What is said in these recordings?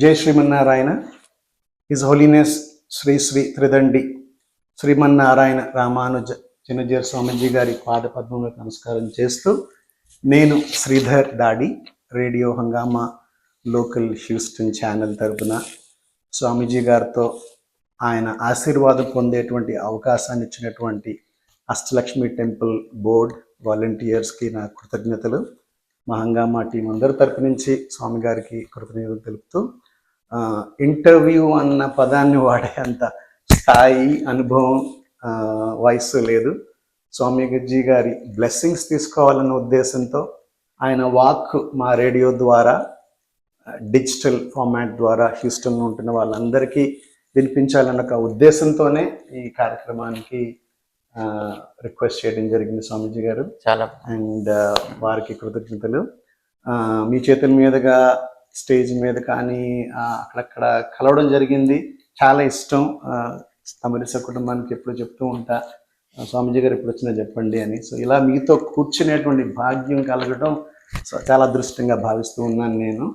జై Srimannarayana. His holiness Shri Shri Tridandi Srimannarayana Ramanuja Chinnajeeyar స్వామీజీ గారి పాద పద్మములకు నమస్కారం చేస్తూ, నేను శ్రీధర్ దాడి రేడియో హంగామా లోకల్ హ్యూస్టన్ ఛానల్ తరపున స్వామీజీ గారితో ఆయన ఆశీర్వాదం పొందేటువంటి అవకాశాన్ని ఇచ్చినటువంటి అష్టలక్ష్మి టెంపుల్ బోర్డ్ వాలంటీర్స్కి నా కృతజ్ఞతలు. మా హంగామా టీం అందరి తరపు నుంచి స్వామి గారికి కృతజ్ఞతలు తెలుపుతూ, ఇంటర్వ్యూ అన్న పదాన్ని వాడే అంత స్థాయి, అనుభవం, వయస్సు లేదు. స్వామీజీ గారి బ్లెస్సింగ్స్ తీసుకోవాలన్న ఉద్దేశంతో ఆయన వాక్ మా రేడియో ద్వారా, డిజిటల్ ఫార్మాట్ ద్వారా హ్యూస్టన్లో ఉంటున్న వాళ్ళందరికీ వినిపించాలన్న ఒక ఉద్దేశంతోనే ఈ కార్యక్రమానికి రిక్వెస్ట్ చేయడం జరిగింది స్వామీజీ గారు. చాలా అండ్ వారికి కృతజ్ఞతలు. మీ చేతుల మీదుగా స్టేజ్ మీద కానీ అక్కడక్కడ కలవడం జరిగింది. చాలా ఇష్టం. తమిళ కుటుంబానికి ఎప్పుడు చెప్తూ ఉంటా, స్వామీజీ గారు ఎప్పుడు వచ్చినా చెప్పండి అని. సో ఇలా మీతో కూర్చునేటువంటి భాగ్యం కలగడం చాలా అదృష్టంగా భావిస్తూ ఉన్నాను నేను.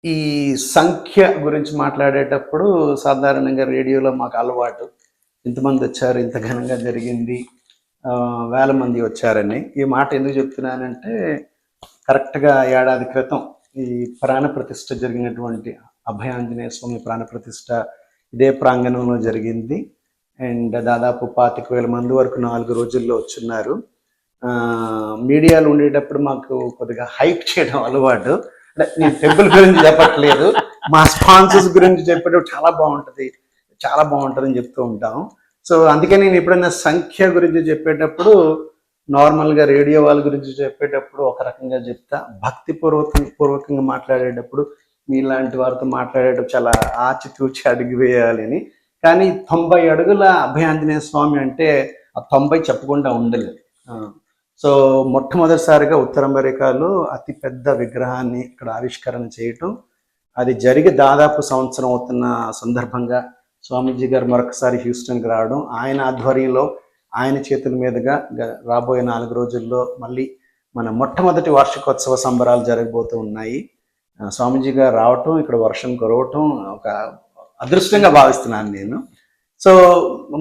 ఈ సంఖ్య గురించి మాట్లాడేటప్పుడు సాధారణంగా రేడియోలో మాకు అలవాటు, ఇంతమంది వచ్చారు, ఇంత ఘనంగా జరిగింది, వేల మంది వచ్చారని. ఈ మాట ఎందుకు చెప్తున్నానంటే, కరెక్ట్గా ఏడాది క్రితం ఈ ప్రాణ ప్రతిష్ఠ జరిగినటువంటి అభయాంజనేయ స్వామి ప్రాణ ప్రతిష్ఠ ఇదే ప్రాంగణంలో జరిగింది. అండ్ దాదాపు 25,000 మంది వరకు 4 రోజుల్లో వచ్చున్నారు. మీడియాలో ఉండేటప్పుడు మాకు కొద్దిగా హైప్ చేయడం అలవాటు. అంటే నేను టెంపుల్ గురించి చెప్పట్లేదు, మా స్పాన్సర్స్ గురించి చెప్పేటప్పుడు చాలా బాగుంటుంది అని చెప్తూ ఉంటాం. సో అందుకే నేను ఎప్పుడైనా సంఖ్య గురించి చెప్పేటప్పుడు, నార్మల్గా రేడియో వాళ్ళ గురించి చెప్పేటప్పుడు ఒక రకంగా చెప్తా, భక్తి పూర్వకంగా మాట్లాడేటప్పుడు మీలాంటి వారితో మాట్లాడేటప్పుడు చాలా ఆచితూచి అడుగు వేయాలి అని. కానీ 90 అడుగుల అభయాంజనేయ స్వామి అంటే ఆ 90 చెప్పకుండా ఉండలేదు. సో మొట్టమొదటిసారిగా ఉత్తర అమెరికాలో అతి పెద్ద విగ్రహాన్ని ఇక్కడ ఆవిష్కరణ చేయటం, అది జరిగి దాదాపు సంవత్సరం అవుతున్న సందర్భంగా స్వామీజీ గారు మరొకసారి హ్యూస్టన్కి రావడం, ఆయన ఆధ్వర్యంలో ఆయన చేతుల మీదుగా రాబోయే 4 రోజుల్లో మళ్ళీ మన మొట్టమొదటి వార్షికోత్సవ సంబరాలు జరగబోతూ ఉన్నాయి. స్వామీజీ గారు రావటం, ఇక్కడ వర్షం కురవటం ఒక అదృష్టంగా భావిస్తున్నాను నేను. సో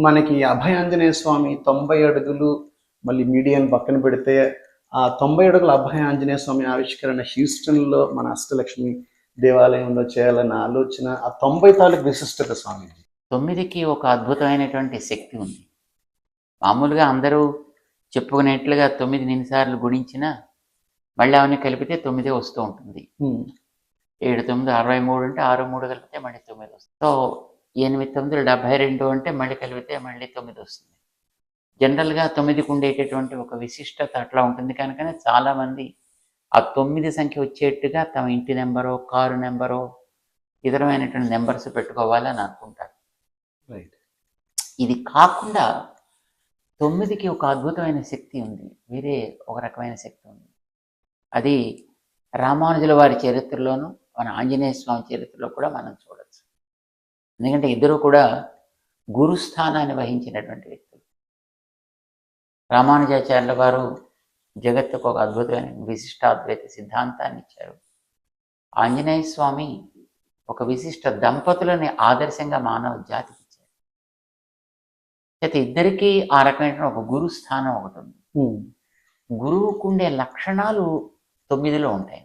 మనకి అభయాంజనేయ స్వామి 90 అడుగులు, మళ్ళీ మీడియాను పక్కన పెడితే ఆ 90 అడుగుల అభయ ఆంజనేయ స్వామి ఆవిష్కరణ హ్యూస్టన్లో మన అష్టలక్ష్మి దేవాలయంలో చేయాలన్న ఆలోచన, ఆ 90 తాలూకు విశిష్టత స్వామీజీ. 9కి ఒక అద్భుతమైనటువంటి శక్తి ఉంది. మామూలుగా అందరూ చెప్పుకునేట్లుగా 9 ఎన్నిసార్లు గుణించినా మళ్ళీ అవన్నీ కలిపితే 9 వస్తూ ఉంటుంది. 7 9 63 అంటే 6 3 కలిపితే మళ్ళీ 9 వస్తుంది. సో 8 9 72 అంటే మళ్ళీ కలిపితే మళ్ళీ 9 వస్తుంది. జనరల్గా 9కి ఉండేటటువంటి ఒక విశిష్టత అట్లా ఉంటుంది కనుకనే చాలామంది ఆ 9 సంఖ్య వచ్చేట్టుగా తమ ఇంటి నెంబరో, కారు నెంబరో, ఇతరమైనటువంటి నెంబర్స్ పెట్టుకోవాలని అనుకుంటారు. ఇది కాకుండా 9కి ఒక అద్భుతమైన శక్తి ఉంది, వేరే ఒక రకమైన శక్తి ఉంది. అది రామానుజుల వారి చరిత్రలోను, మన ఆంజనేయ స్వామి చరిత్రలో కూడా మనం చూడవచ్చు. ఎందుకంటే ఇద్దరు కూడా గురుస్థానాన్ని వహించినటువంటి వ్యక్తులు. రామానుజాచార్యుల వారు జగత్తుకు ఒక అద్భుతమైన విశిష్టాద్వైత సిద్ధాంతాన్ని ఇచ్చారు. ఆంజనేయ స్వామి ఒక విశిష్ట దంపతులని ఆదర్శంగా మానవ జాతికి ఇచ్చారు. అయితే ఇద్దరికీ ఆ రకమైన ఒక గురు స్థానం ఒకటి ఉంది. గురువుకుండే లక్షణాలు 9లో ఉంటాయి.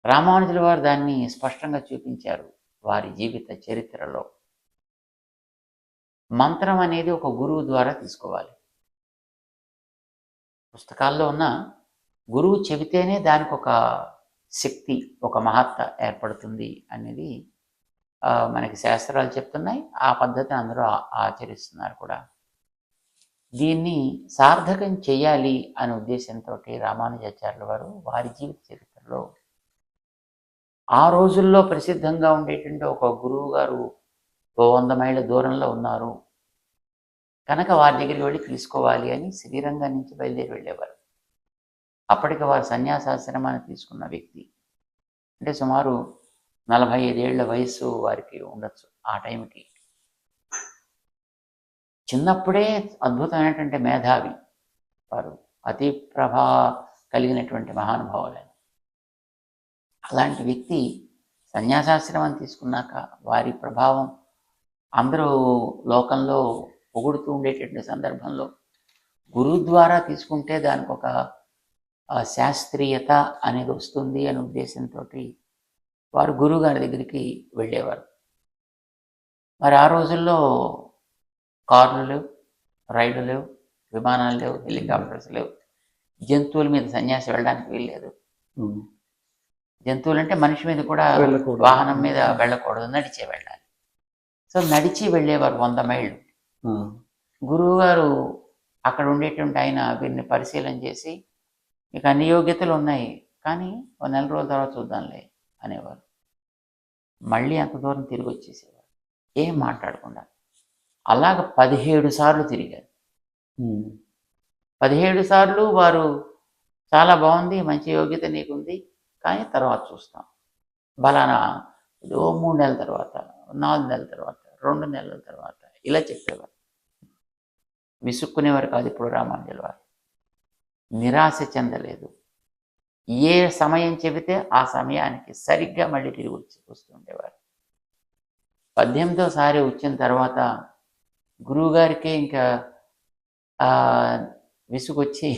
రామానుజుల వారు దాన్ని స్పష్టంగా చూపించారు వారి జీవిత చరిత్రలో. మంత్రం అనేది ఒక గురువు ద్వారా తీసుకోవాలి. పుస్తకాల్లో ఉన్న గురువు చెబితేనే దానికి ఒక శక్తి, ఒక మహత్త ఏర్పడుతుంది అనేది మనకి శాస్త్రాలు చెప్తున్నాయి. ఆ పద్ధతిని అందరూ ఆచరిస్తున్నారు కూడా. దీన్ని సార్థకం చేయాలి అనే ఉద్దేశంతో రామానుజాచార్యుల వారు వారి జీవిత చరిత్రలో ఆ రోజుల్లో ప్రసిద్ధంగా ఉండేటువంటి ఒక గురువు గారు 100 మైళ్ళ దూరంలో ఉన్నారు కనుక వారి దగ్గరికి వెళ్ళి తీసుకోవాలి అని శ్రీరంగం నుంచి బయలుదేరి వెళ్ళేవారు. అప్పటికి వారు సన్యాసాశ్రమాన్ని తీసుకున్న వ్యక్తి. అంటే సుమారు 45 ఏళ్ల వయసు వారికి ఉండొచ్చు ఆ టైంకి. చిన్నప్పుడే అద్భుతమైనటువంటి మేధావి వారు, అతి ప్రభా కలిగినటువంటి మహానుభావులు. అలాంటి వ్యక్తి సన్యాసాశ్రమం తీసుకున్నాక వారి ప్రభావం అందరూ లోకంలో పొగుడుతూ ఉండేటటువంటి సందర్భంలో గురువు ద్వారా తీసుకుంటే దానికి ఒక శాస్త్రీయత అనేది వస్తుంది అనే ఉద్దేశంతో వారు గురువు గారి దగ్గరికి వెళ్ళేవారు. మరి ఆ రోజుల్లో కార్లు లేవు, రైళ్లు లేవు, విమానాలు లేవు, హెలికాప్టర్స్ లేవు, జంతువుల మీద సన్యాసి వెళ్ళడానికి వీల్లేదు. జంతువులు అంటే మనిషి మీద కూడా వాహనం మీద వెళ్ళకూడదు, నడిచే వెళ్ళాలి. సో నడిచి వెళ్ళేవారు 100 మైళ్ళు. గురువు గారు అక్కడ ఉండేటువంటి ఆయన వీరిని పరిశీలన చేసి, మీకు అన్ని యోగ్యతలు ఉన్నాయి, కానీ 1 నెల రోజుల తర్వాత చూద్దాంలే అనేవారు. మళ్ళీ అంత దూరం తిరిగి వచ్చేసేవారు, ఏం మాట్లాడకుండా. అలాగ 17 సార్లు తిరిగారు. 17 సార్లు వారు చాలా బాగుంది, మంచి యోగ్యత నీకుంది, కానీ తర్వాత చూస్తాం, బలానా 3 నెలల తర్వాత, 4 నెలల తర్వాత, 2 నెలల తర్వాత ఇలా చెప్పేవారు. విసుక్కునేవారు కాదు ఇప్పుడు రామానుజుల వారు. నిరాశ చెందలేదు. ఏ సమయం చెబితే ఆ సమయానికి సరిగ్గా మళ్ళీ తిరిగి వస్తుండేవారు. 18వ వచ్చిన తర్వాత గురువుగారికే ఇంకా విసుగొచ్చి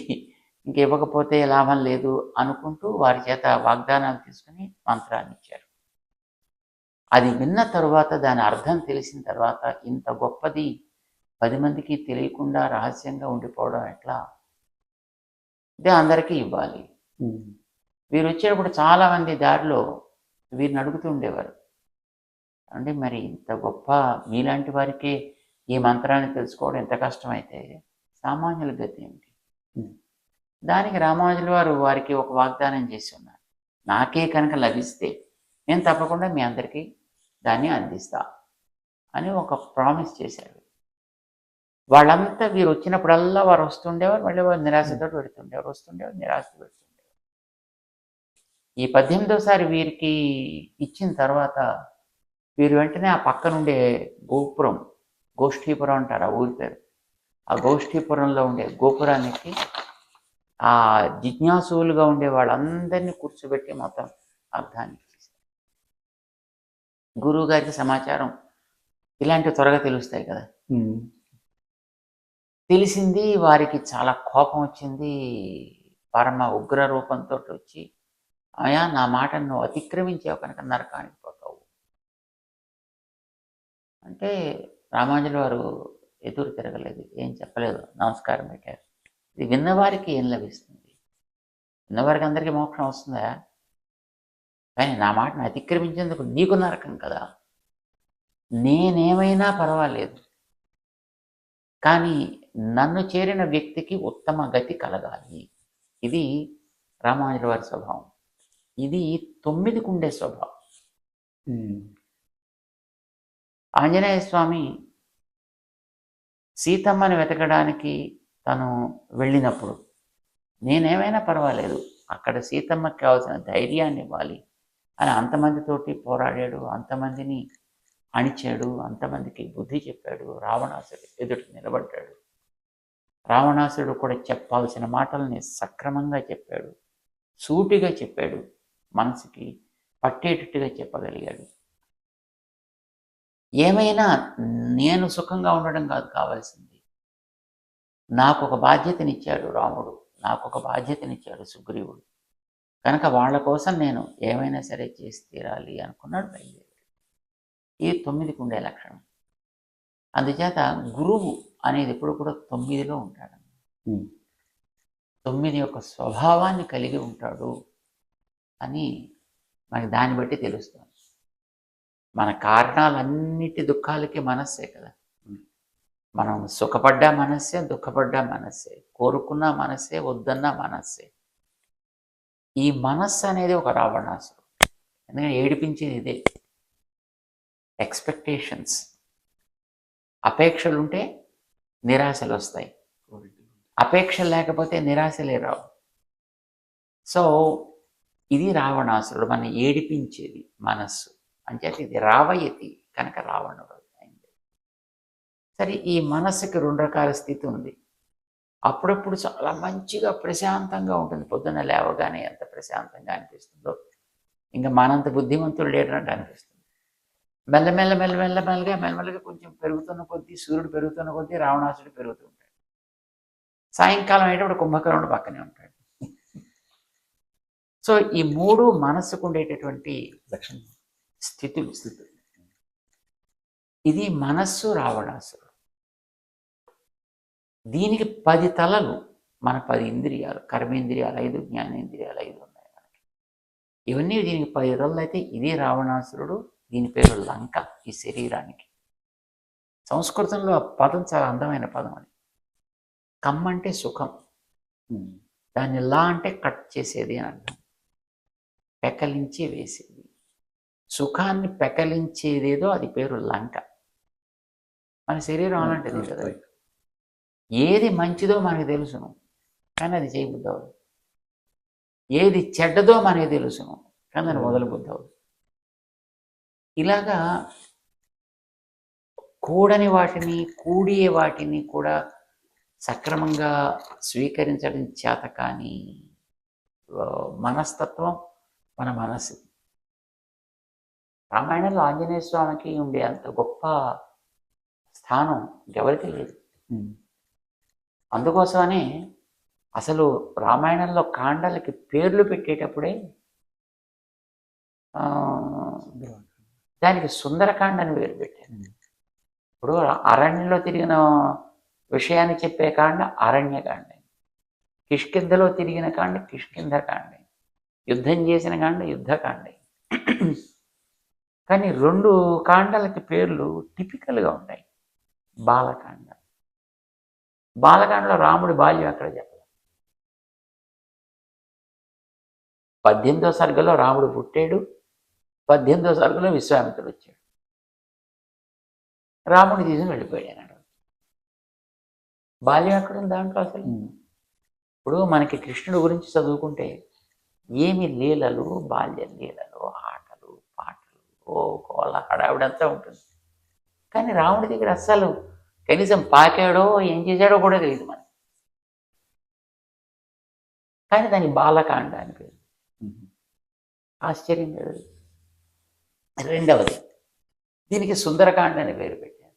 ఇంక ఇవ్వకపోతే లాభం లేదు అనుకుంటూ వారి చేత వాగ్దానాలు తీసుకుని మంత్రాన్ని ఇచ్చారు. అది విన్న తరువాత దాని అర్థం తెలిసిన తర్వాత ఇంత గొప్పది 10 మందికి తెలియకుండా రహస్యంగా ఉండిపోవడం ఎట్లా, ఇదే అందరికీ ఇవ్వాలి. వీరు వచ్చేటప్పుడు చాలామంది దారిలో వీరిని అడుగుతూ ఉండేవారు, అంటే మరి ఇంత గొప్ప మీలాంటి వారికే ఈ మంత్రాన్ని తెలుసుకోవడం ఎంత కష్టమైతే సామాన్యుల గతి ఏమిటి? దానికి రామానుజుల వారు వారికి ఒక వాగ్దానం చేసి ఉన్నారు, నాకే కనుక లభిస్తే నేను తప్పకుండా మీ అందరికీ దాన్ని అందిస్తా అని ఒక ప్రామిస్ చేశారు. వాళ్ళంతా వీరు వచ్చినప్పుడల్లా వారు వస్తుండేవారు, మళ్ళీ వారు నిరాశతో పెడుతుండేవారు, వస్తుండేవారు, నిరాశతో పెడుతుండేవారు. ఈ 18వ వీరికి ఇచ్చిన తర్వాత వీరు వెంటనే ఆ పక్కనుండే గోపురం, గోష్ఠీపురం అంటారు ఆ ఊరి పేరు, ఆ గోష్ఠీపురంలో ఉండే గోపురానికి ఆ జిజ్ఞాసులుగా ఉండే వాళ్ళందరినీ కూర్చోబెట్టి మొత్తం అర్థాన్ని ఇచ్చేసారు. గురువు గారికి సమాచారం ఇలాంటివి త్వరగా తెలుస్తాయి కదా. తెలిసింది, వారికి చాలా కోపం వచ్చింది. పరమ ఉగ్ర రూపంతో వచ్చి, అయా నా మాటను నువ్వు అతిక్రమించావు కనుక నరకానికి పోతావు అంటే రామానుజుల వారు ఎదురు తిరగలేదు, ఏం చెప్పలేదు, నమస్కారం పెట్టారు. ఇది విన్నవారికి ఏం లభిస్తుంది? విన్నవారికి అందరికీ మోక్షం వస్తుందా? కానీ నా మాటను అతిక్రమించేందుకు నీకు నరకం కదా. నేనేమైనా పర్వాలేదు, కానీ నన్ను చేరిన వ్యక్తికి ఉత్తమ గతి కలగాలి. ఇది రామానుజుల వారి స్వభావం. ఇది 9కు ఉండే స్వభావం. ఆంజనేయ స్వామి సీతమ్మని వెతకడానికి తను వెళ్ళినప్పుడు నేనేమైనా పర్వాలేదు, అక్కడ సీతమ్మకి కావాల్సిన ధైర్యాన్ని ఇవ్వాలి అని అంతమందితోటి పోరాడాడు, అంతమందిని అణిచాడు, అంతమందికి బుద్ధి చెప్పాడు. రావణాసుడు ఎదుట నిలబడ్డాడు. రావణాసుడు కూడా చెప్పాల్సిన మాటల్ని సక్రమంగా చెప్పాడు, సూటిగా చెప్పాడు, మనసుకి పట్టేటట్టుగా చెప్పగలిగాడు. ఏమైనా నేను సుఖంగా ఉండడం కాదు కావాల్సింది, నాకు ఒక బాధ్యతనిచ్చాడు రాముడు, నాకు ఒక బాధ్యతనిచ్చాడు సుగ్రీవుడు, కనుక వాళ్ళ కోసం నేను ఏమైనా సరే చేసి తీరాలి అనుకున్నాడు, బయలుదేరాడు. ఇది 9కు ఉండే లక్షణం. అందుచేత గురువు అనేది ఎప్పుడు కూడా 9లో ఉంటాడు. 9 యొక్క స్వభావాన్ని కలిగి ఉంటాడు అని మనకి దాన్ని బట్టి తెలుస్తుంది. మన కారణాలన్నిటి దుఃఖాలకి మనస్సే కదా. మనం సుఖపడ్డా మనస్సే, దుఃఖపడ్డా మనస్సే, కోరుకున్నా మనస్సే, వద్దన్నా మనస్సే. ఈ మనస్సు అనేది ఒక రావణాసుడు. ఎందుకంటే ఏడిపించేది ఇదే, ఎక్స్పెక్టేషన్స్. అపేక్షలుంటే నిరాశలు వస్తాయి, అపేక్షలు లేకపోతే నిరాశలే రావు. సో ఇది రావణాసురుడు, మన ఏడిపించేది మనస్సు. అంచేత ఇది రావయతి కనుక రావణుడు అయింది. సరే, ఈ మనస్సుకి 2 రకాల స్థితి ఉంది. అప్పుడప్పుడు చాలా మంచిగా ప్రశాంతంగా ఉంటుంది, పొద్దున్న లేవగానే ఎంత ప్రశాంతంగా అనిపిస్తుందో. ఇంకా మనంత బుద్ధిమంతులు లేడంటే అనిపిస్తుంది. మెల్లమెల్లగా కొంచెం పెరుగుతున్న కొద్దీ, సూర్యుడు పెరుగుతున్న కొద్దీ రావణాసుడు పెరుగుతూ ఉంటాడు. సాయంకాలం అయ్యేటప్పుడు కుంభకర్ణుడు పక్కనే ఉంటాడు. సో ఈ 3 మనస్సుకు ఉండేటటువంటి లక్షణం. స్థితులు. ఇది మనస్సు రావణాసురుడు. దీనికి 10 తలలు, మన 10 ఇంద్రియాలు, కర్మేంద్రియాలు 5, జ్ఞానేంద్రియాలు 5 ఉన్నాయి మనకి. ఇవన్నీ దీనికి 10 తలలు అయితే ఇది రావణాసురుడు. దీని పేరు లంక ఈ శరీరానికి. సంస్కృతంలో ఆ పదం చాలా అందమైన పదం. అది కమ్ అంటే సుఖం, దాన్ని లా అంటే కట్ చేసేది అని అర్థం. పెకలించి వేసేది, సుఖాన్ని పెకలించేదేదో అది పేరు లంక. మన శరీరం అలాంటిది కదా. ఏది మంచిదో మనకి తెలుసును, కానీ అది చేయబుద్ధి అవ్వదు. ఏది చెడ్డదో మనకి తెలుసును, కానీ దాన్ని మొదలుబుద్ధి అవ్వదు. ఇలాగా కూడని వాటిని, కూడియే వాటిని కూడా సక్రమంగా స్వీకరించడం చేత కానీ మనస్తత్వం మన మనసు. రామాయణంలో ఆంజనేయ స్వామికి ఉండే అంత గొప్ప స్థానం ఎవరికి లేదు. అందుకోసమనే అసలు రామాయణంలో కాండలకి పేర్లు పెట్టేటప్పుడే దానికి సుందరకాండ అని పేరు పెట్టారు. ఇప్పుడు అరణ్యంలో తిరిగిన విషయాన్ని చెప్పే కాండ అరణ్యకాండ, కిష్కింధలో తిరిగిన కాండ కిష్కింధకాండ, యుద్ధం చేసిన కాండ యుద్ధకాండ. కానీ 2 కాండలకి పేర్లు టిపికల్గా ఉంటాయి. బాలకాండ, బాలకాండలో రాముడి బాల్యం అక్కడ చెప్పాలి. 18వ సర్గలో రాముడు పుట్టాడు, 18వ సర్గలో విశ్వామిత్రుడు వచ్చాడు. రాముడిని తీసుకుని వెళ్ళిపోయాడు అన్నాడు. బాల్యం ఎక్కడ ఉంది దాంట్లో అసలు? ఇప్పుడు మనకి కృష్ణుడి గురించి చదువుకుంటే ఏమి లీలలు, బాల్య లీలలు, ఆటలు, పాటలు, గోల హడావిడంతా ఉంటుంది. కానీ రాముడి దగ్గర అస్సలు కనీసం పాకాడో ఏం చేశాడో కూడా తెలియదు మనకి. కానీ దాని బాలకాండ అని పేరు. ఆశ్చర్యం కదా. 2వది, దీనికి సుందరకాండ అని పేరు పెట్టారు.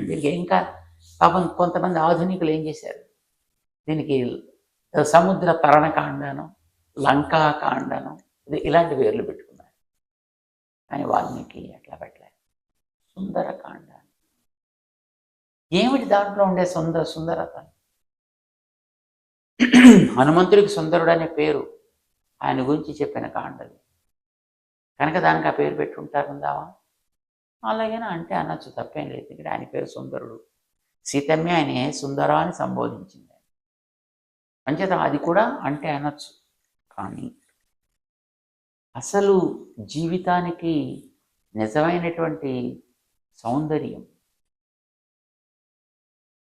దీనికి ఇంకా పాపం కొంతమంది ఆధునికులు ఏం చేశారు, దీనికి సముద్ర తరణకాండను, లంకాకాండను, ఇలాంటి పేర్లు పెట్టుకున్నారు. కానీ వాల్మీకి అట్లా పెట్టలేదు, సుందరకాండ. ఏమిటి దాంట్లో ఉండే సుందరత? హనుమంతుడికి సుందరుడు అనే పేరు ఆయన గురించి చెప్పిన కాండది కనుక దానికి ఆ పేరు పెట్టుంటారుందావా? అలాగైనా అంటే అనొచ్చు, తప్పేం లేదు. ఇక్కడ ఆయన పేరు సుందరుడు. సీతమ్మ ఆయన సుందర అని సంబోధించింది. అంచేత అది కూడా అంటే అనొచ్చు. కానీ అసలు జీవితానికి నిజమైనటువంటి సౌందర్యం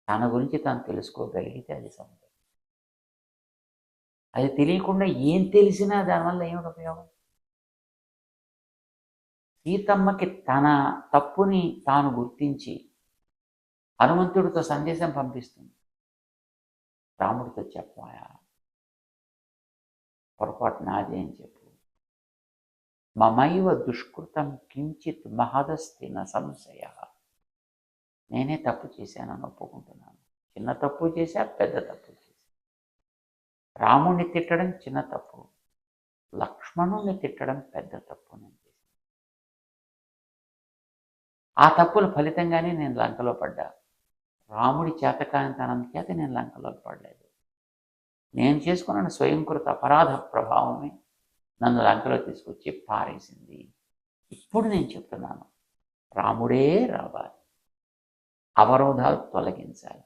తన గురించి తాను తెలుసుకోగలిగితే అది సౌందర్యం. అది తెలియకుండా ఏం తెలిసినా దానివల్ల ఏమిటి ఉపయోగం? సీతమ్మకి తన తప్పుని తాను గుర్తించి హనుమంతుడితో సందేశం పంపిస్తుంది. రాముడితో చెప్పాయా, పొరపాటు నాది అని చెప్పు. మమైవ దుష్కృతం కించిత్ మహదస్తి న సంశయ. నేనే తప్పు చేశానని ఒప్పుకుంటున్నాను. చిన్న తప్పు చేశా, పెద్ద తప్పు చేశా. రాముడిని తిట్టడం చిన్న తప్పు, లక్ష్మణుణ్ణి తిట్టడం పెద్ద తప్పు నేను చేశాను. ఆ తప్పుల ఫలితంగానే నేను లంకలో పడ్డా. రాముడి చేతకానితనం చేత నేను లంకలో పడలేదు. నేను చేసుకున్న స్వయంకృత అపరాధ ప్రభావమే నన్ను లంకలో తీసుకొచ్చి పారేసింది. ఇప్పుడు నేను చెప్తున్నాను, రాముడే రావాలి, అవరోధాలు తొలగించాలి,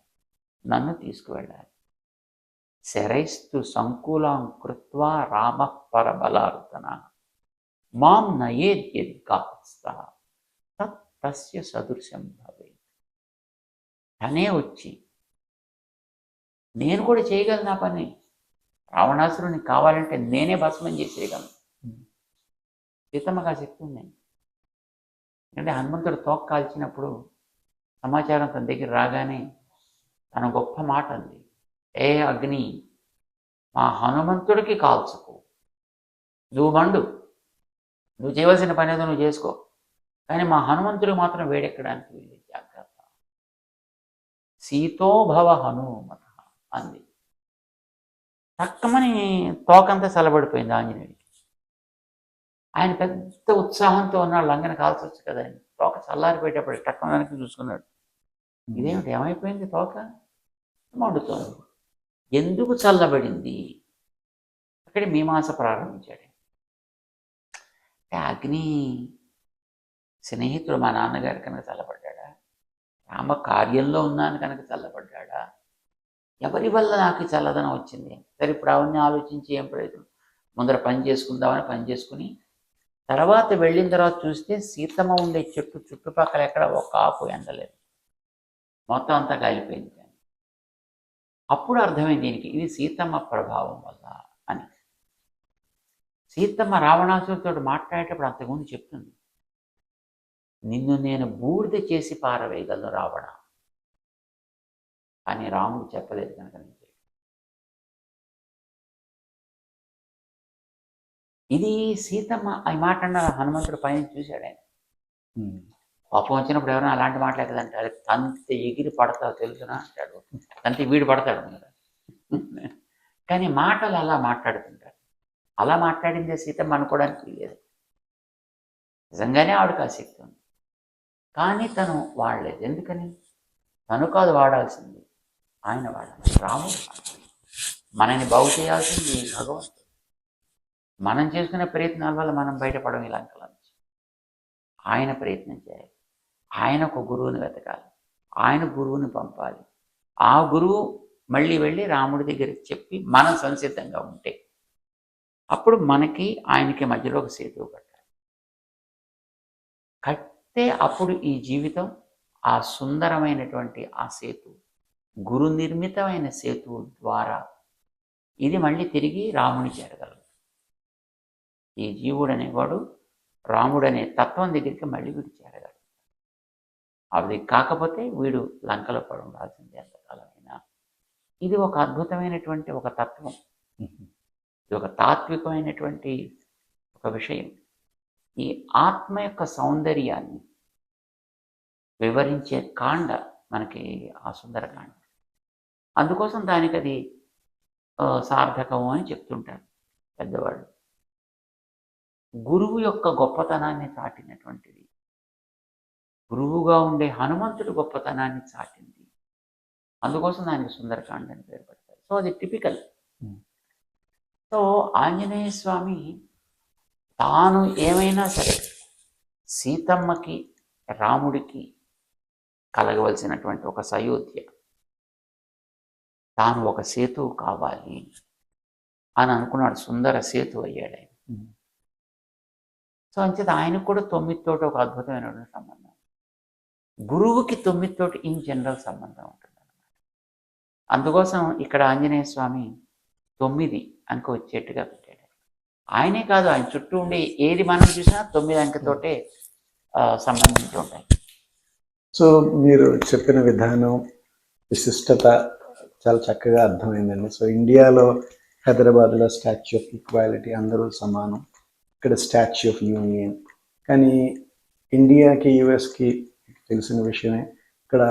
నన్ను తీసుకువెళ్ళాలి. శరైస్తు సంకులాం కృత్వా రామ పరబలార్దన మాం నయేద్యద్గాత్స్థ తస్య సదృశం భవేత్. తనే వచ్చి, నేను కూడా చేయగలను నా పని. రావణాసురుని కావాలంటే నేనే భస్మం చేసేయగలను. సీతమ్మగా శక్తి ఉంది. ఎందుకంటే హనుమంతుడు తోక కాల్చినప్పుడు సమాచారం తన దగ్గర రాగానే తన గొప్ప మాట అంది, ఏ అగ్ని, మా హనుమంతుడికి కాల్చుకో, నువ్వు మండు, నువ్వు చేయవలసిన పని ఏదో నువ్వు చేసుకో, కానీ మా హనుమంతుడు మాత్రం వేడెక్కడానికి వీళ్ళు జాగ్రత్త. సీతోభవ హనుమత అంది. తక్కమని తోకంతా చల్లబడిపోయింది ఆంజనేయుడికి. ఆయన పెద్ద ఉత్సాహంతో ఉన్నాడు, లంగన కాల్చొచ్చు కదా అని. తోక చల్లారిపోయేటప్పుడు టక్కన వెనక్కి చూసుకున్నాడు. ఇదేమిటి, ఏమైపోయింది తోక? మండుతోంది. ఎందుకు చల్లబడింది? అక్కడ మీమాంస ప్రారంభించాడు. అగ్ని స్నేహితుడు మా నాన్నగారు కనుక చల్లబడ్డా, రామ కార్యంలో ఉన్నాను కనుక చల్లబడ్డా, ఎవరి వల్ల నాకు చల్లదనం వచ్చింది? సరే, ఇప్పుడు అవన్నీ ఆలోచించి ఏం ప్రయోజనం? ముందర పని చేసుకుందామని పని చేసుకుని తర్వాత వెళ్ళిన తర్వాత చూస్తే సీతమ్మ ఉండే చెట్టు చుట్టుపక్కల ఎక్కడ ఒక ఆకు ఎండలేదు, మొత్తం అంతా కాలిపోయింది. అప్పుడు అర్థమైంది దీనికి, ఇది సీతమ్మ ప్రభావం వల్ల అని. సీతమ్మ రావణాసురుడితో మాట్లాడేటప్పుడు అంతకుముందు చెప్తుంది, నిన్ను నేను బూడిద చేసి పారవేయగలను రావణ అని. రాముడు చెప్పలేదు కనుక నేను చెప్పాను. ఇది సీతమ్మ ఈ మాట అన్న హనుమంతుడు పైన చూశాడు. ఆయన కోపం వచ్చినప్పుడు ఎవరైనా అలాంటి మాట్లాడదంటే, అది తంతి ఎగిరి పడతావు తెలుసునా అంటాడు. తంతి వీడు పడతాడు కదా. కానీ మాటలు అలా మాట్లాడుతుంటారు. అలా మాట్లాడిందే సీతమ్మ అనుకోవడానికి లేదు. నిజంగానే ఆవిడకి ఆసక్తి ఉంది, కానీ తను వాడలేదు. ఎందుకని? తను కాదు వాడాల్సింది, ఆయన వాడాలి. రాముడు మనని బాగు చేయాల్సింది భగవంతుడు. మనం చేసుకునే ప్రయత్నాల వల్ల మనం బయటపడడం ఇలా నుంచి. ఆయన ప్రయత్నం చేయాలి, ఆయన ఒక గురువుని వెతకాలి, ఆయన గురువుని పంపాలి. ఆ గురువు మళ్ళీ వెళ్ళి రాముడి దగ్గరికి చెప్పి మనం సంసిద్ధంగా ఉంటే అప్పుడు మనకి ఆయనకి మధ్యలో ఒక సేతువు కట్టే అప్పుడు ఈ జీవితం ఆ సుందరమైనటువంటి ఆ సేతు, గురు నిర్మితమైన సేతువు ద్వారా ఇది మళ్ళీ తిరిగి రాముని చేరగలదు. ఈ జీవుడు అనేవాడు రాముడనే తత్వం దగ్గరికి మళ్ళీ వీడు చేరగలడు. అది కాకపోతే వీడు లంకలో పడి ఉండాల్సిందే ఎంతకాలమైనా. ఇది ఒక అద్భుతమైనటువంటి ఒక తత్వం, ఇది ఒక తాత్వికమైనటువంటి ఒక విషయం. ఈ ఆత్మ యొక్క సౌందర్యాన్ని వివరించే కాండ మనకి ఆ సుందరకాండ. అందుకోసం దానికి అది సార్థకము అని చెప్తుంటారు పెద్దవాళ్ళు. గురువు యొక్క గొప్పతనాన్ని చాటినటువంటిది, గురువుగా ఉండే హనుమంతుడు గొప్పతనాన్ని చాటింది. అందుకోసం దానికి సుందరకాండ అని పేరు పెడతారు. సో అది టిపికల్. సో ఆంజనేయ స్వామి తాను ఏమైనా సరే సీతమ్మకి రాముడికి కలగవలసినటువంటి ఒక సయోధ్య, తాను ఒక సేతువు కావాలి అని అనుకున్నాడు. సుందర సేతు అయ్యాడు ఆయన. సో అంచేత ఆయనకు కూడా 9 తోటి ఒక అద్భుతమైనటువంటి సంబంధం, గురువుకి 9 తోటి ఇన్ జనరల్ సంబంధం ఉంటుంది అన్నమాట. అందుకోసం ఇక్కడ ఆంజనేయ స్వామి 9 అంక వచ్చేట్టుగా పెట్టాడు. ఆయనే కాదు, ఆయన చుట్టూ ఉండే ఏది మనం చూసినా 9 అంకెతోటే సంబంధించి ఉంటాయి. సో మీరు చెప్పిన విధానం, విశిష్టత చాలా చక్కగా అర్థమైందండి. సో ఇండియాలో హైదరాబాద్లో స్టాచ్యూ ఆఫ్ ఈక్వాలిటీ, అందరూ సమానం. ఇక్కడ స్టాచ్యూ ఆఫ్ యూనియన్. కానీ ఇండియాకి యుఎస్కి తెలిసిన విషయమే, ఇక్కడ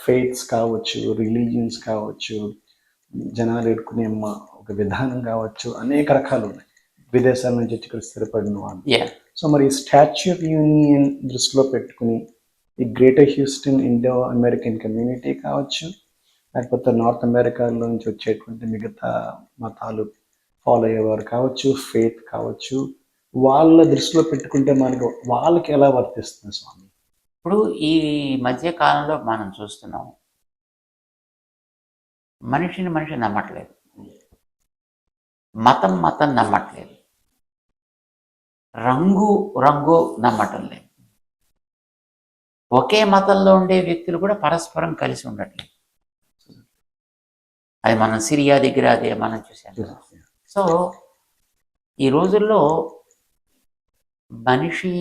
ఫెయిత్స్ కావచ్చు, రిలీజియన్స్ కావచ్చు, జనాలు ఎడుకునే ఒక విధానం కావచ్చు, అనేక రకాలు ఉన్నాయి విదేశాల నుంచి వచ్చి ఇక్కడ స్థిరపడిన వాళ్ళు. సో మరి స్టాచ్యూ ఆఫ్ యూనియన్ దృష్టిలో పెట్టుకుని ఈ greater Houston Indo American community కావచ్చు, లేకపోతే నార్త్ అమెరికాలో నుంచి వచ్చేటువంటి మిగతా మతాలు ఫాలో అయ్యేవారు కావచ్చు, ఫెయిత్ కావచ్చు, వాళ్ళ దృష్టిలో పెట్టుకుంటే మనకు వాళ్ళకి ఎలా వర్తిస్తుంది స్వామి? ఇప్పుడు ఈ మధ్య కాలంలో మనం చూస్తున్నాం, మనిషిని మనిషి నమ్మట్లేదు, మతం నమ్మట్లేదు, రంగు నమ్మటం లేదు. ఒకే మతంలో ఉండే వ్యక్తులు కూడా పరస్పరం కలిసి ఉండట్లేదు. అది మనం సిరియా దగ్గర అదే మనం చూసాం. సో ఈ రోజుల్లో మనిషి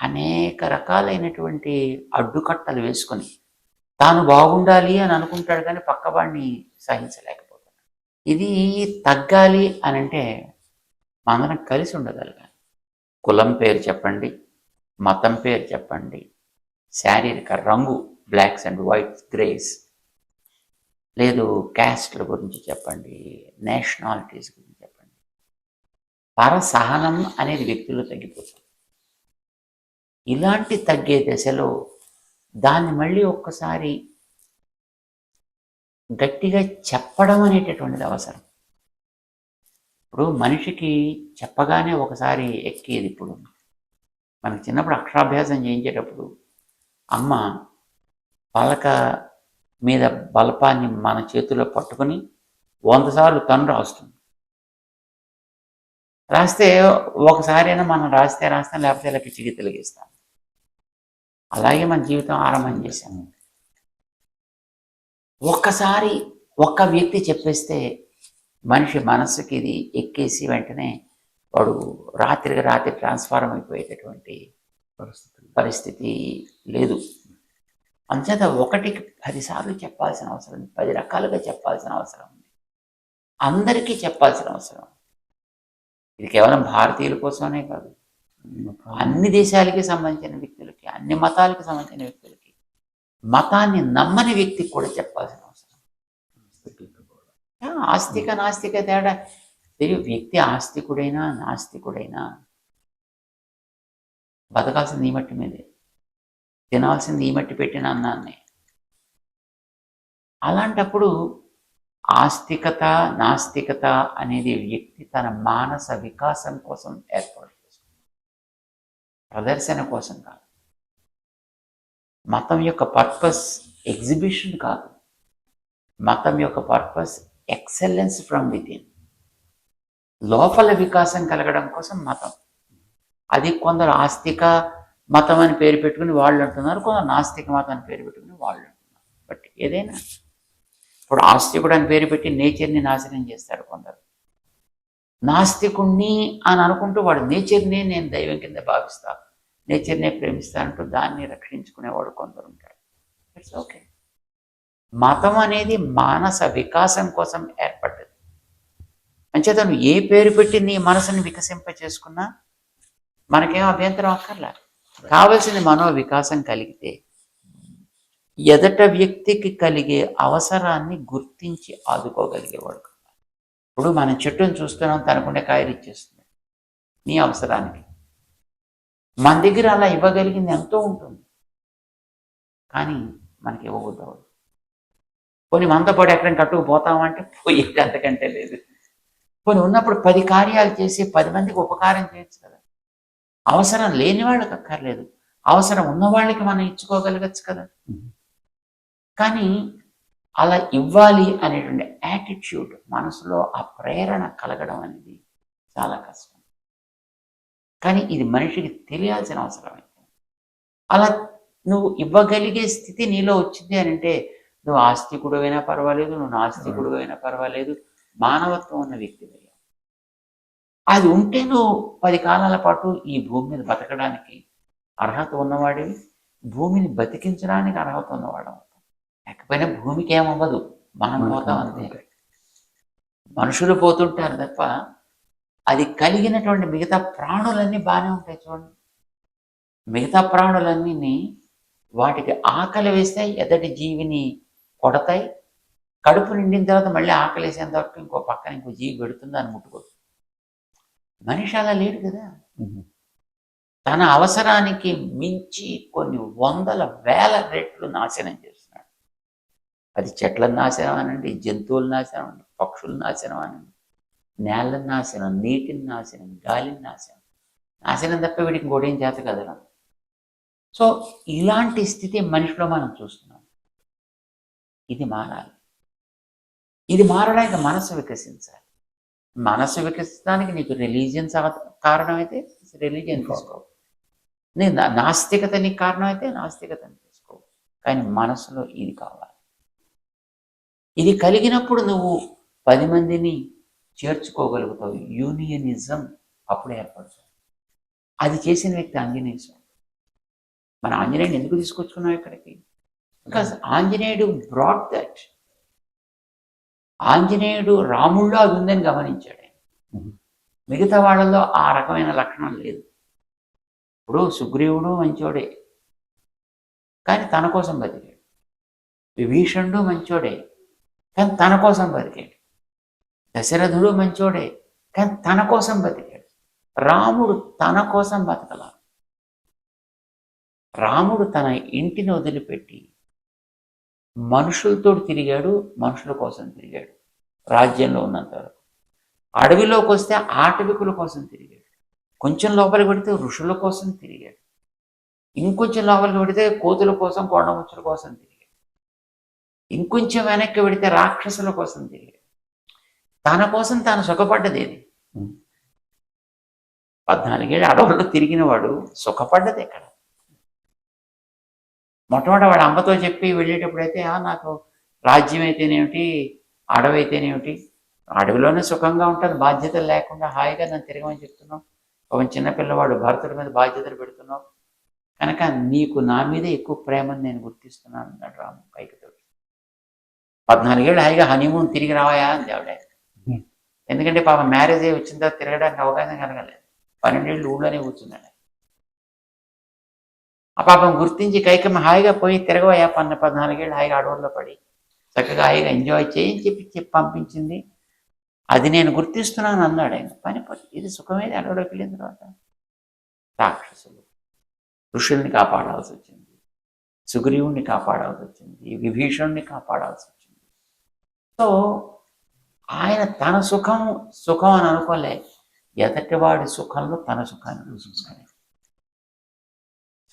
అనేక రకాలైనటువంటి అడ్డుకట్టలు వేసుకొని తాను బాగుండాలి అని అనుకుంటాడు, కానీ పక్కవాడిని సహించలేకపోతున్నాడు. ఇది తగ్గాలి అని అంటే మనందరం కలిసి ఉండగలగాలి. కులం పేరు చెప్పండి, మతం పేరు చెప్పండి, శారీరక రంగు బ్లాక్స్ అండ్ వైట్స్, గ్రేస్, లేదు క్యాస్ట్ల గురించి చెప్పండి, నేషనాలిటీస్ గురించి చెప్పండి. పరసహనం అనేది వ్యక్తుల్లో తగ్గిపోతుంది. ఇలాంటి తగ్గే దశలో దాన్ని మళ్ళీ ఒక్కసారి గట్టిగా చెప్పడం అనేటటువంటిది అవసరం. ఇప్పుడు మనిషికి చెప్పగానే ఒకసారి ఎక్కేది. ఇప్పుడు మనకు చిన్నప్పుడు అక్షరాభ్యాసం చేయించేటప్పుడు అమ్మ పలక మీద బలపాన్ని మన చేతిలో పట్టుకొని 100 సార్లు తను రాస్తుంది. రాస్తే ఒకసారైనా మనం రాస్తాం, లేకపోతే ఇలా పిచ్చి గీతలు గీస్తాం. అలాగే మన జీవితం ఆరంభం చేశాము. ఒక్కసారి ఒక్క వ్యక్తి చెప్పేస్తే మనిషి మనస్సుకి ఇది ఎక్కేసి వెంటనే వాడు రాత్రికి రాత్రి ట్రాన్స్ఫార్మ్ అయిపోయేటటువంటి పరిస్థితి లేదు. అంచేత ఒకటికి 10 సార్లు చెప్పాల్సిన అవసరం ఉంది, 10 రకాలుగా చెప్పాల్సిన అవసరం ఉంది, అందరికీ చెప్పాల్సిన అవసరం. ఇది కేవలం భారతీయుల కోసమే కాదు, అన్ని దేశాలకి సంబంధించిన వ్యక్తులకి, అన్ని మతాలకి సంబంధించిన వ్యక్తులకి, మతాన్ని నమ్మని వ్యక్తికి కూడా చెప్పాల్సిన అవసరం. ఆస్తిక నాస్తిక తేడా తెలియదు. వ్యక్తి ఆస్తికుడైనా నాస్తికుడైనా బతకాల్సింది ఈ మట్టి మీదే, తినాల్సింది ఈ మట్టి పెట్టిన అన్నాన్ని. అలాంటప్పుడు ఆస్తికత నాస్తికత అనేది వ్యక్తి తన మానస వికాసం కోసం ఏర్పాటు చేసుకుంది, ప్రదర్శన కోసం కాదు. మతం యొక్క పర్పస్ ఎగ్జిబిషన్ కాదు, మతం యొక్క పర్పస్ ఎక్సలెన్స్ ఫ్రమ్ వితిన్, లోపల వికాసం కలగడం కోసం మతం. అది కొందరు ఆస్తిక మతం అని పేరు పెట్టుకుని వాళ్ళు అంటున్నారు, కొందరు నాస్తిక మతం అని పేరు పెట్టుకుని వాళ్ళు అంటున్నారు. బట్ ఏదైనా ఇప్పుడు ఆస్తికుడు అని పేరు పెట్టి నేచర్ని నాశనం చేస్తారు కొందరు. నాస్తికుణ్ణి అని అనుకుంటూ వాడు నేచర్ని నేను దైవం కింద భావిస్తా, నేచర్నే ప్రేమిస్తానంటూ దాన్ని రక్షించుకునేవాడు కొందరు ఉంటాడు. It's okay. మతం అనేది మానస వికాసం కోసం ఏర్పడ్డది. అంచేత నువ్వు ఏ పేరు పెట్టి నీ మనసుని వికసింప చేసుకున్నా మనకేం అభ్యంతరం అక్కర్లా. కావలసింది మనో వికాసం కలిగితే ఎదట వ్యక్తికి కలిగే అవసరాన్ని గుర్తించి ఆదుకోగలిగేవాడు. ఇప్పుడు మనం చెట్టును చూస్తున్నాం, తనకుండే కాయలు ఇచ్చేస్తుంది నీ అవసరానికి. మన దగ్గర అలా ఇవ్వగలిగింది ఎంతో ఉంటుంది, కానీ మనకి ఇవ్వబోతావు. పోనీ మనతో పాటు ఎక్కడికి కట్టుకుపోతామంటే పోయేది అంతకంటే లేదు. పోనీ ఉన్నప్పుడు 10 కార్యాలు చేసి 10 మందికి ఉపకారం చేయొచ్చు కదా. అవసరం లేని వాళ్ళకి అక్కర్లేదు, అవసరం ఉన్న వాళ్ళకి మనం ఇచ్చుకోగలగచ్చు కదా. కానీ అలా ఇవ్వాలి అనేటువంటి యాటిట్యూడ్, మనసులో ఆ ప్రేరణ కలగడం అనేది చాలా కష్టం. కానీ ఇది మనిషికి తెలియాల్సిన అవసరం అయితే. అలా నువ్వు ఇవ్వగలిగే స్థితి నీలో వచ్చింది అని అంటే నువ్వు ఆస్తికుడు అయినా పర్వాలేదు, నువ్వు నాస్తికుడు అయినా పర్వాలేదు, మానవత్వం ఉన్న వ్యక్తి. అది ఉంటే నువ్వు 10 కాలాల పాటు ఈ భూమి మీద బతకడానికి అర్హత ఉన్నవాడివి, భూమిని బతికించడానికి అర్హత ఉన్నవాడు అవుతాం. లేకపోయినా భూమికి ఏమవ్వదు, మనం పోతాం అంతే. మనుషులు పోతుంటారు తప్ప అది కలిగినటువంటి మిగతా ప్రాణులన్నీ బాగానే ఉంటాయి. చూడండి, మిగతా ప్రాణులన్నీ వాటికి ఆకలి వేస్తే ఎదటి జీవిని కొడతాయి, కడుపు నిండిన తర్వాత మళ్ళీ ఆకలి వేసేంత వరకు ఇంకో పక్కన ఇంకో జీవి పెడుతుంది, అని ముట్టుకోదు. మనిషి అలా లేడు కదా. తన అవసరానికి మించి కొన్ని 100,000 రెట్లు నాశనం చేస్తున్నాడు. అది చెట్ల నాశనం అనండి, జంతువుల నాశనం అనండి, పక్షుల నాశనం అనండి, నేల నాశనం, నీటిని నాశనం, గాలిని నాశనం, నాశనం తప్ప వీడికి ఇంకోటేం చేత కదరా. సో ఇలాంటి స్థితి మనిషిలో మనం చూస్తున్నాం. ఇది మారాలి. ఇది మారడానికి మనసు వికసించాలి. మనసు వికసించడానికి నీకు రిలీజియన్ కారణమైతే రిలీజియన్ తీసుకో, నీ నాస్తికత నీకు కారణం అయితే నాస్తికతని తీసుకో. కానీ మనసులో ఇది కావాలి. ఇది కలిగినప్పుడు నువ్వు 10 మందిని చేర్చుకోగలుగుతావు. యూనియనిజం అప్పుడు ఏర్పడుతుంది. అది చేసిన వ్యక్తి ఆంజనేయ స్వామి. మన ఆంజనేయుడు ఎందుకు తీసుకొచ్చుకున్నావు ఇక్కడికి? బికాస్ ఆంజనేయుడు బ్రాట్ దట్. ఆంజనేయుడు రాముల్లో అది ఉందని గమనించాడు. మిగతా వాళ్ళలో ఆ రకమైన లక్షణం లేదు. ఇప్పుడు సుగ్రీవుడు మంచోడే, కానీ తన కోసం బతికాడు. విభీషణుడు మంచోడే, కానీ తన కోసం బతికాడు. దశరథుడు మంచోడే, కానీ తన కోసం బతికాడు. రాముడు తన కోసం బతకలా. రాముడు తన ఇంటిని వదిలిపెట్టి మనుషులతో తిరిగాడు, మనుషుల కోసం తిరిగాడు. రాజ్యంలో ఉన్నంత వరకు అడవిలోకి వస్తే ఆటవికుల కోసం తిరిగాడు. కొంచెం లోపలికి పెడితే ఋషుల కోసం తిరిగాడు. ఇంకొంచెం లోపలికి పెడితే కోతుల కోసం, కొండముచ్చుల కోసం తిరిగాడు. ఇంకొంచెం వెనక్కి పెడితే రాక్షసుల కోసం తిరిగాడు. తన కోసం తాను సుఖపడ్డది ఏది? 14 ఏళ్ళు అడవుల్లో తిరిగిన వాడు సుఖపడ్డది ఎక్కడ? మొట్టమొదటి వాడు అమ్మతో చెప్పి వెళ్ళేటప్పుడైతే నాకు రాజ్యం అయితేనేమిటి, అడవి అయితేనేమిటి, అడవిలోనే సుఖంగా ఉంటాను, బాధ్యతలు లేకుండా హాయిగా నన్ను తిరగమని చెప్తున్నావు. ఒక చిన్న పిల్లవాడు భరతుడి మీద బాధ్యతలు పెడుతున్నావు కనుక నీకు నా మీద ఎక్కువ ప్రేమను నేను గుర్తిస్తున్నాను అన్నాడు రాము కైకతో. 14 ఏళ్ళు హాయిగా హనీమూన్ తిరిగి రావాయా అని దేవుడే. ఎందుకంటే పాప మ్యారేజ్ అయ్యి వచ్చిన తర్వాత తిరగడానికి అవకాశం కలగలేదు. 12 ఏళ్ళు ఊళ్ళోనే కూర్చున్నాడు. ఆ పాపం గుర్తించి కైకమ్మ హాయిగా పోయి తిరగవయ్యా 14 ఏళ్ళు హాయిగా అడవుల్లో పడి చక్కగా హాయిగా ఎంజాయ్ చేయని చెప్పి పంపించింది. అది నేను గుర్తిస్తున్నాను అన్నాడు ఆయన. పని ఇది సుఖమేది. అడవులోకి వెళ్ళిన తర్వాత రాక్షసులు ఋషుల్ని కాపాడాల్సి వచ్చింది, సుగ్రీవుణ్ణి కాపాడాల్సి వచ్చింది, విభీషణుణ్ణి కాపాడాల్సి వచ్చింది. సో ఆయన తన సుఖం అని అనుకోలే, ఎదటివాడి సుఖంలో తన సుఖాన్ని చూసుకునే.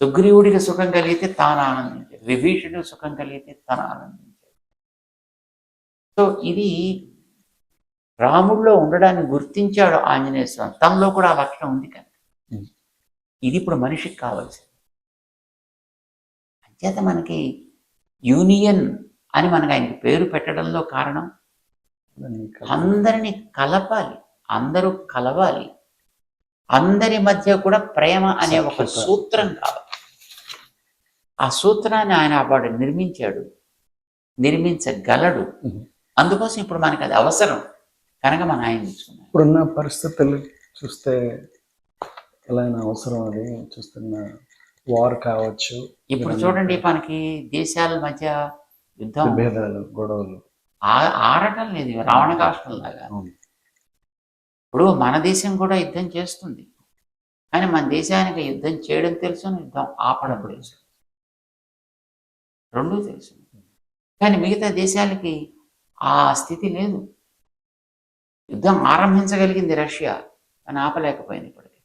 సుగ్రీవుడికి సుఖం కలిగితే తాను ఆనందించాడు, విభీషణుడికి సుఖం కలిగితే తను ఆనందించాడు. సో ఇది రాముడిలో ఉండడాన్ని గుర్తించాడు ఆంజనేయ స్వామి. తనలో కూడా ఆ లక్షణం ఉంది కనుక ఇది ఇప్పుడు మనిషికి కావాల్సింది. అంచేత మనకి యూనియన్ అని మనకి ఆయనకి పేరు పెట్టడంలో కారణం అందరినీ కలపాలి, అందరూ కలవాలి, అందరి మధ్య కూడా ప్రేమ అనే ఒక సూత్రం కావాలి. ఆ సూత్రాన్ని ఆయన వాడు నిర్మించాడు, నిర్మించగలడు. అందుకోసం ఇప్పుడు మనకి అది అవసరం కనుక మనం ఆయన తీసుకున్నాం. ఇప్పుడున్న పరిస్థితులు చూస్తే ఎలా అవసరం అది చూస్తున్న వార్ కావచ్చు. ఇప్పుడు చూడండి మనకి దేశాల మధ్య యుద్ధం, భేదాలు, గొడవలు ఆడటం లేదు రావణ కాష్టం లాగా. ఇప్పుడు మన దేశం కూడా యుద్ధం చేస్తుంది, కానీ మన దేశానికి యుద్ధం చేయడం తెలుసు, యుద్ధం ఆపడం తెలుసు, రెండూ తెలుసు. కానీ మిగతా దేశాలకి ఆ స్థితి లేదు. యుద్ధం ఆరంభించగలిగింది రష్యా, కానీ ఆపలేకపోయింది. ఇప్పటికీ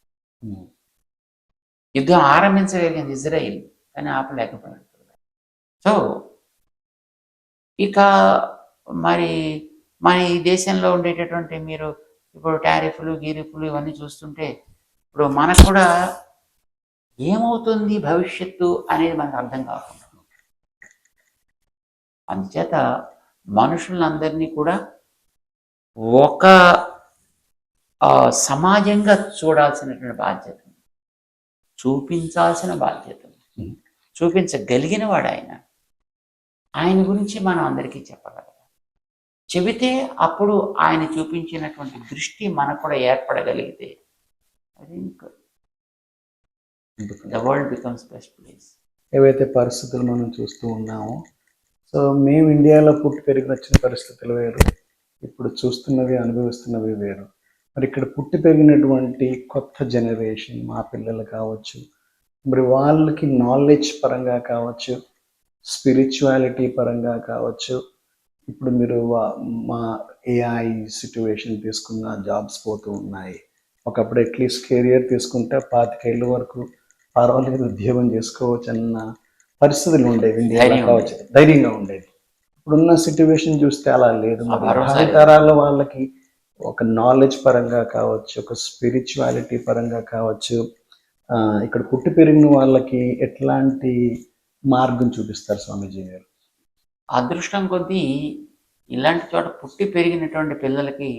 యుద్ధం ఆరంభించగలిగింది ఇజ్రాయిల్, కానీ ఆపలేకపోయింది. సో ఇక మరి మన ఈ దేశంలో ఉండేటటువంటి మీరు ఇప్పుడు టారిఫ్లు గీరిఫ్లు ఇవన్నీ చూస్తుంటే ఇప్పుడు మనకు కూడా ఏమవుతుంది భవిష్యత్తు అనేది మనకు అర్థం కాకుండా, అందుచేత మనుషులందరినీ కూడా ఒక సమాజంగా చూడాల్సినటువంటి బాధ్యత, చూపించాల్సిన బాధ్యత, చూపించగలిగిన వాడు ఆయన గురించి మనం అందరికీ చెప్పగలం. చెబితే అప్పుడు ఆయన చూపించినటువంటి దృష్టి మనకు కూడా ఏర్పడగలిగితే అది the world becomes best place. ఏవైతే పరిస్థితులు మనం చూస్తూ ఉన్నామో, సో మేము ఇండియాలో పుట్టి పెరిగి వచ్చిన పరిస్థితులు వేరు, ఇప్పుడు చూస్తున్నవి అనుభవిస్తున్నవి వేరు. మరి ఇక్కడ పుట్టి పెరిగినటువంటి కొత్త జనరేషన్ మా పిల్లలు కావచ్చు, మరి వాళ్ళకి నాలెడ్జ్ పరంగా కావచ్చు, స్పిరిచువాలిటీ పరంగా కావచ్చు, ఇప్పుడు మీరు మా ఏఐ సిట్యువేషన్ తీసుకున్న జాబ్స్ పోతూ ఉన్నాయి. ఒకప్పుడు అట్లీస్ట్ కెరియర్ తీసుకుంటే 25 ఏళ్ళ వరకు పర్వాలేదు ఉద్యోగం చేసుకోవచ్చు అన్న పరిస్థితులు ఉండేవి, ఇండియాలో కావచ్చు, ధైర్యంగా ఉండేది. ఇప్పుడున్న సిట్యువేషన్ చూస్తే అలా లేదు. భావితరాల వాళ్ళకి ఒక నాలెడ్జ్ పరంగా కావచ్చు, ఒక స్పిరిచువాలిటీ పరంగా కావచ్చు, ఇక్కడ పుట్టి పెరిగిన వాళ్ళకి ఎట్లాంటి మార్గం చూపిస్తారు స్వామీజీ గారు? అదృష్టం కొద్దీ ఇలాంటి చోట పుట్టి పెరిగినటువంటి పిల్లలకి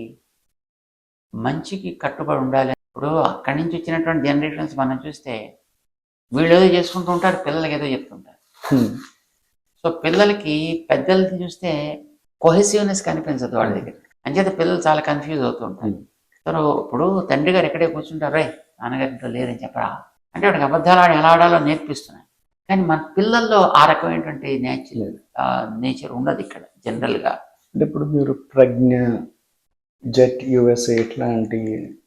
మంచికి కట్టుబడి ఉండాలి. ఇప్పుడు అక్కడి నుంచి వచ్చినటువంటి జనరేషన్స్ మనం చూస్తే వీళ్ళు ఏదో చేసుకుంటూ ఉంటారు, పిల్లలకి ఏదో చెప్తుంటారు. సో పిల్లలకి పెద్దలకి చూస్తే కొహెసివ్నెస్ కనిపించదు వాళ్ళ దగ్గర, అంచేత పిల్లలు చాలా కన్ఫ్యూజ్ అవుతూ ఉంటారు. సో ఇప్పుడు తండ్రి గారు ఎక్కడే కూర్చుంటారు, రే నాన్నగారింట్లో లేదని చెప్పరా అంటే వాడికి అబద్ధాలు ఆడి ఎలా ఆడాలో నేర్పిస్తున్నాను. కానీ మన పిల్లల్లో ఆ రకమైనటువంటి నేచర్ ఉండదు ఇక్కడ జనరల్గా. అంటే ఇప్పుడు మీరు ప్రజ్ఞ, జెట్ యుఎస్ఏ ఇట్లాంటి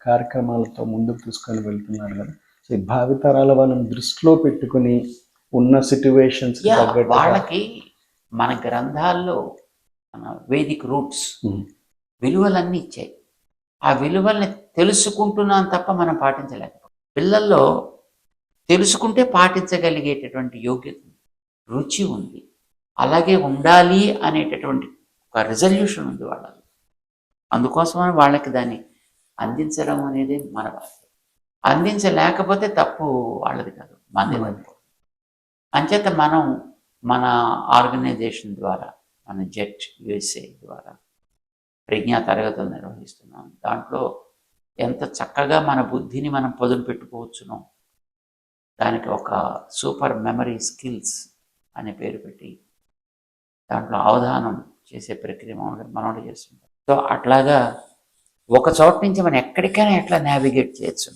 కార్యక్రమాలతో ముందుకు తీసుకొని వెళ్తున్నారు కదా. సో ఈ భావితరాల వాళ్ళని దృష్టిలో పెట్టుకుని ఉన్న సిచ్యువేషన్స్ వాళ్ళకి మన గ్రంథాల్లో మన వేదిక్ రూట్స్ విలువలన్నీ ఇచ్చాయి. ఆ విలువల్ని తెలుసుకుంటున్నాం తప్ప మనం పాటించలేకపోతాం. పిల్లల్లో తెలుసుకుంటే పాటించగలిగేటటువంటి యోగ్యత ఉంది, రుచి ఉంది, అలాగే ఉండాలి అనేటటువంటి ఒక రిజల్యూషన్ ఉంది వాళ్ళలో. అందుకోసమని వాళ్ళకి దాన్ని అందించడం అనేది మన బాధ్యత. అందించలేకపోతే తప్పు వాళ్ళది కాదు, మనది. అంచేత మనం మన ఆర్గనైజేషన్ ద్వారా, మన జెట్ యుఎస్ఏ ద్వారా ప్రజ్ఞా తరగతులు నిర్వహిస్తున్నాం. దాంట్లో ఎంత చక్కగా మన బుద్ధిని మనం పొదుపు పెట్టుకోవచ్చునో దానికి ఒక సూపర్ మెమరీ స్కిల్స్ అనే పేరు పెట్టి దాంట్లో అవధానం చేసే ప్రక్రియ మనం చేస్తుంటాం. సో అట్లాగా ఒక చోట నుంచి మనం ఎక్కడికైనా ఎట్లా నావిగేట్ చేయొచ్చు.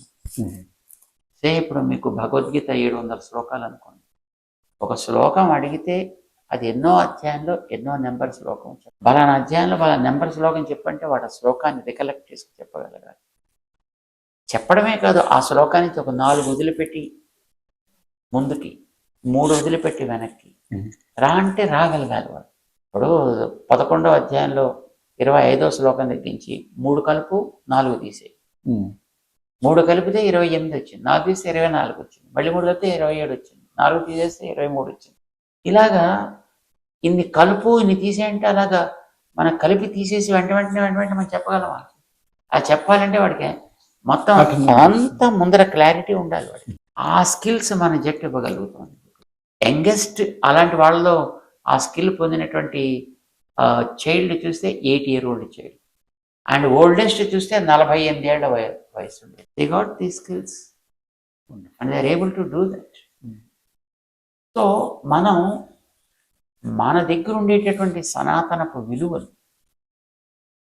ఇప్పుడు మీకు భగవద్గీత 700 శ్లోకాలు అనుకోండి. ఒక శ్లోకం అడిగితే అది ఎన్నో అధ్యాయంలో ఎన్నో నెంబర్ శ్లోకం, బలానా అధ్యాయంలో బలా నెంబర్ శ్లోకం చెప్పంటే వాడు ఆ శ్లోకాన్ని రికలెక్ట్ చేసి చెప్పగలగాలి. చెప్పడమే కాదు, ఆ శ్లోకానికి ఒక 4 వదిలిపెట్టి ముందుకి, 3 వదిలిపెట్టి వెనక్కి రా అంటే రాగలగాలి వాడు. ఇప్పుడు 11వ అధ్యాయంలో 25వ శ్లోకం తగ్గించి 3 కలుపు 4 తీసేయి, 3 కలిపితే 28 వచ్చింది, 4 తీస్తే 24 వచ్చింది, మళ్ళీ 3 కలిపితే 27 వచ్చింది, 4 తీసేస్తే 23 వచ్చింది. ఇలాగా ఇన్ని కలుపు ఇన్ని తీసేయంటే అలాగా మనం కలిపి తీసేసి వెంటనే మనం చెప్పగలమా? ఆ చెప్పాలంటే వాడికి మొత్తం అంతా ముందర క్లారిటీ ఉండాలి వాడికి. ఆ స్కిల్స్ మన జట్టు ఇవ్వగలుగుతుంది. యంగెస్ట్ అలాంటి వాళ్ళలో ఆ స్కిల్ పొందినటువంటి చైల్డ్ చూస్తే 8 year old child, and oldest చూస్తే 48 ఏళ్ల వయసు ఉంది. They got the skills and they are able to do that. So మనం మన దగ్గర ఉండేటటువంటి సనాతనపు విలువలు,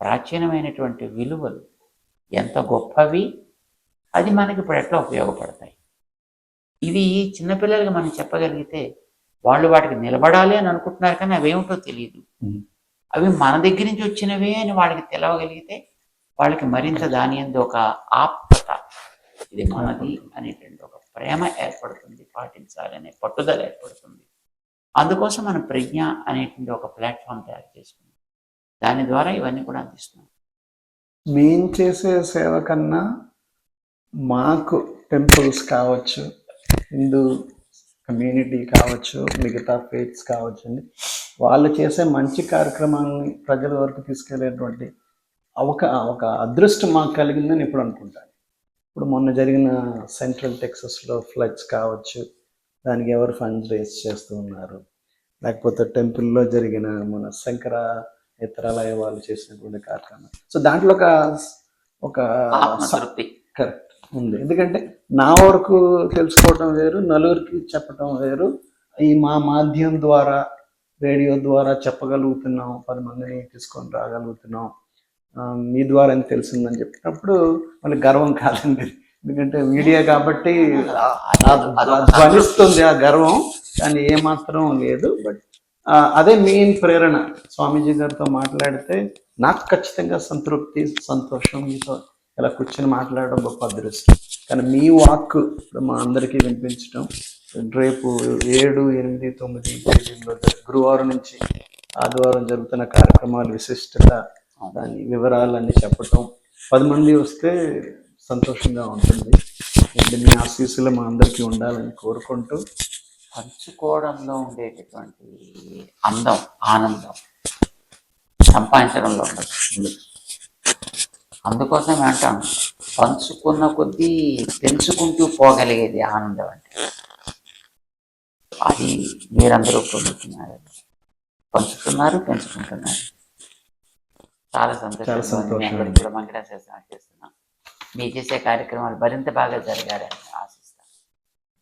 ప్రాచీనమైనటువంటి విలువలు ఎంత గొప్పవి, అది మనకి ఇప్పుడు ఎట్లా ఉపయోగపడతాయి. ఇవి చిన్నపిల్లలకి మనం చెప్పగలిగితే వాళ్ళు వాటికి నిలబడాలి అని అనుకుంటున్నారు, కానీ అవేమిటో తెలియదు. అవి మన దగ్గర నుంచి వచ్చినవే అని వాళ్ళకి తెలవగలిగితే వాళ్ళకి మరింత దాని యందు ఒక ఆప్త, ఇది మనది అనేటువంటి ఒక ప్రేమ ఏర్పడుతుంది, పాటించాలనే పట్టుదల ఏర్పడుతుంది. అందుకోసం మనం ప్రజ్ఞ అనేటువంటి ఒక ప్లాట్ఫామ్ తయారు చేసుకున్నాం. దాని ద్వారా ఇవన్నీ కూడా అందిస్తున్నాం. మేము చేసే సేవ కన్నా మాకు టెంపుల్స్ కావచ్చు, హిందూ కమ్యూనిటీ కావచ్చు, మిగతా ఫెయిత్స్ కావచ్చు అండి, వాళ్ళు చేసే మంచి కార్యక్రమాన్ని ప్రజల వరకు తీసుకెళ్లేటువంటి ఒక అదృష్టం మాకు కలిగిందని ఇప్పుడు అనుకుంటాను. ఇప్పుడు మొన్న జరిగిన సెంట్రల్ టెక్సస్లో ఫ్లడ్స్ కావచ్చు, దానికి ఎవరు ఫండ్స్ రేస్ చేస్తూ ఉన్నారు, లేకపోతే టెంపుల్లో జరిగిన మన శంకర ఇతరాలయ వాళ్ళు చేసినటువంటి కార్యక్రమం. సో దాంట్లో ఒక కరెక్ట్ ఉంది. ఎందుకంటే నా వరకు తెలుసుకోవటం వేరు, నలుగురికి చెప్పటం వేరు. ఈ మా మాధ్యమం ద్వారా, రేడియో ద్వారా చెప్పగలుగుతున్నాం, 10 మందిని తీసుకొని రాగలుగుతున్నాం, మీ ద్వారా అని తెలిసిందని చెప్పినప్పుడు మళ్ళీ గర్వం కాదండి. ఎందుకంటే మీడియా కాబట్టి ధ్వనిస్తుంది ఆ గర్వం, కానీ ఏమాత్రం లేదు. బట్ అదే మెయిన్ ప్రేరణ. స్వామీజీ గారితో మాట్లాడితే నాకు ఖచ్చితంగా సంతృప్తి, సంతోషం. మీతో ఇలా కూర్చొని మాట్లాడడం గొప్ప అదృష్టం. కానీ మీ వాక్ మా అందరికీ వినిపించడం, రేపు 7, 8, 9 తేదీల్లో గురువారం నుంచి ఆదివారం జరుగుతున్న కార్యక్రమాలు విశిష్టత, దాని వివరాలన్నీ చెప్పటం, 10 మంది వస్తే సంతోషంగా ఉంటుంది. మీ ఆశీస్సులు మా అందరికీ ఉండాలని కోరుకుంటూ, పంచుకోవడంలో ఉండేటటువంటి అందం, ఆనందం సంపాదించడంలో ఉండదు. అందుకోసం అంటాం, పంచుకున్న కొద్దీ పెంచుకుంటూ పోగలిగేది ఆనందం. అంటే అది మీరందరూ పొందుతున్నారు, పంచుతున్నారు, పెంచుకుంటున్నారు. చాలా సంతోషం. కూడా మంగళాశాసనం చేస్తున్నాం. మీ చేసే కార్యక్రమాలు మరింత బాగా జరగాలని ఆశిస్తాం.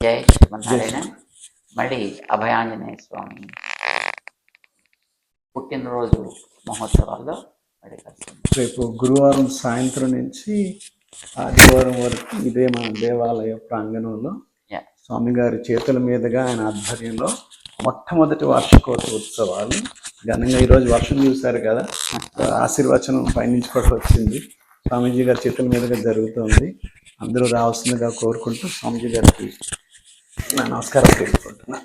జై శ్రీమన్నారాయణ. మళ్ళీ అభయాంజనేయ స్వామి పుట్టినరోజు మహోత్సవాల్లో మళ్ళీ కలుస్తాం. రేపు గురువారం సాయంత్రం నుంచి ఆదివారం వరకు ఇదే మన దేవాలయ ప్రాంగణంలో స్వామి గారి చేతుల మీదుగా ఆయన ఆధ్వర్యంలో మొట్టమొదటి వార్షికోత్సవ ఉత్సవాలు ఘనంగా ఈరోజు వర్షం చూశారు కదా, ఆశీర్వచనం పైనుంచి కూడా వచ్చింది. స్వామీజీ గారి చేతుల మీదుగా జరుగుతుంది. అందరూ రావాల్సిందిగా కోరుకుంటూ స్వామీజీ గారికి నా నమస్కారం తెలుపుకుంటున్నాను.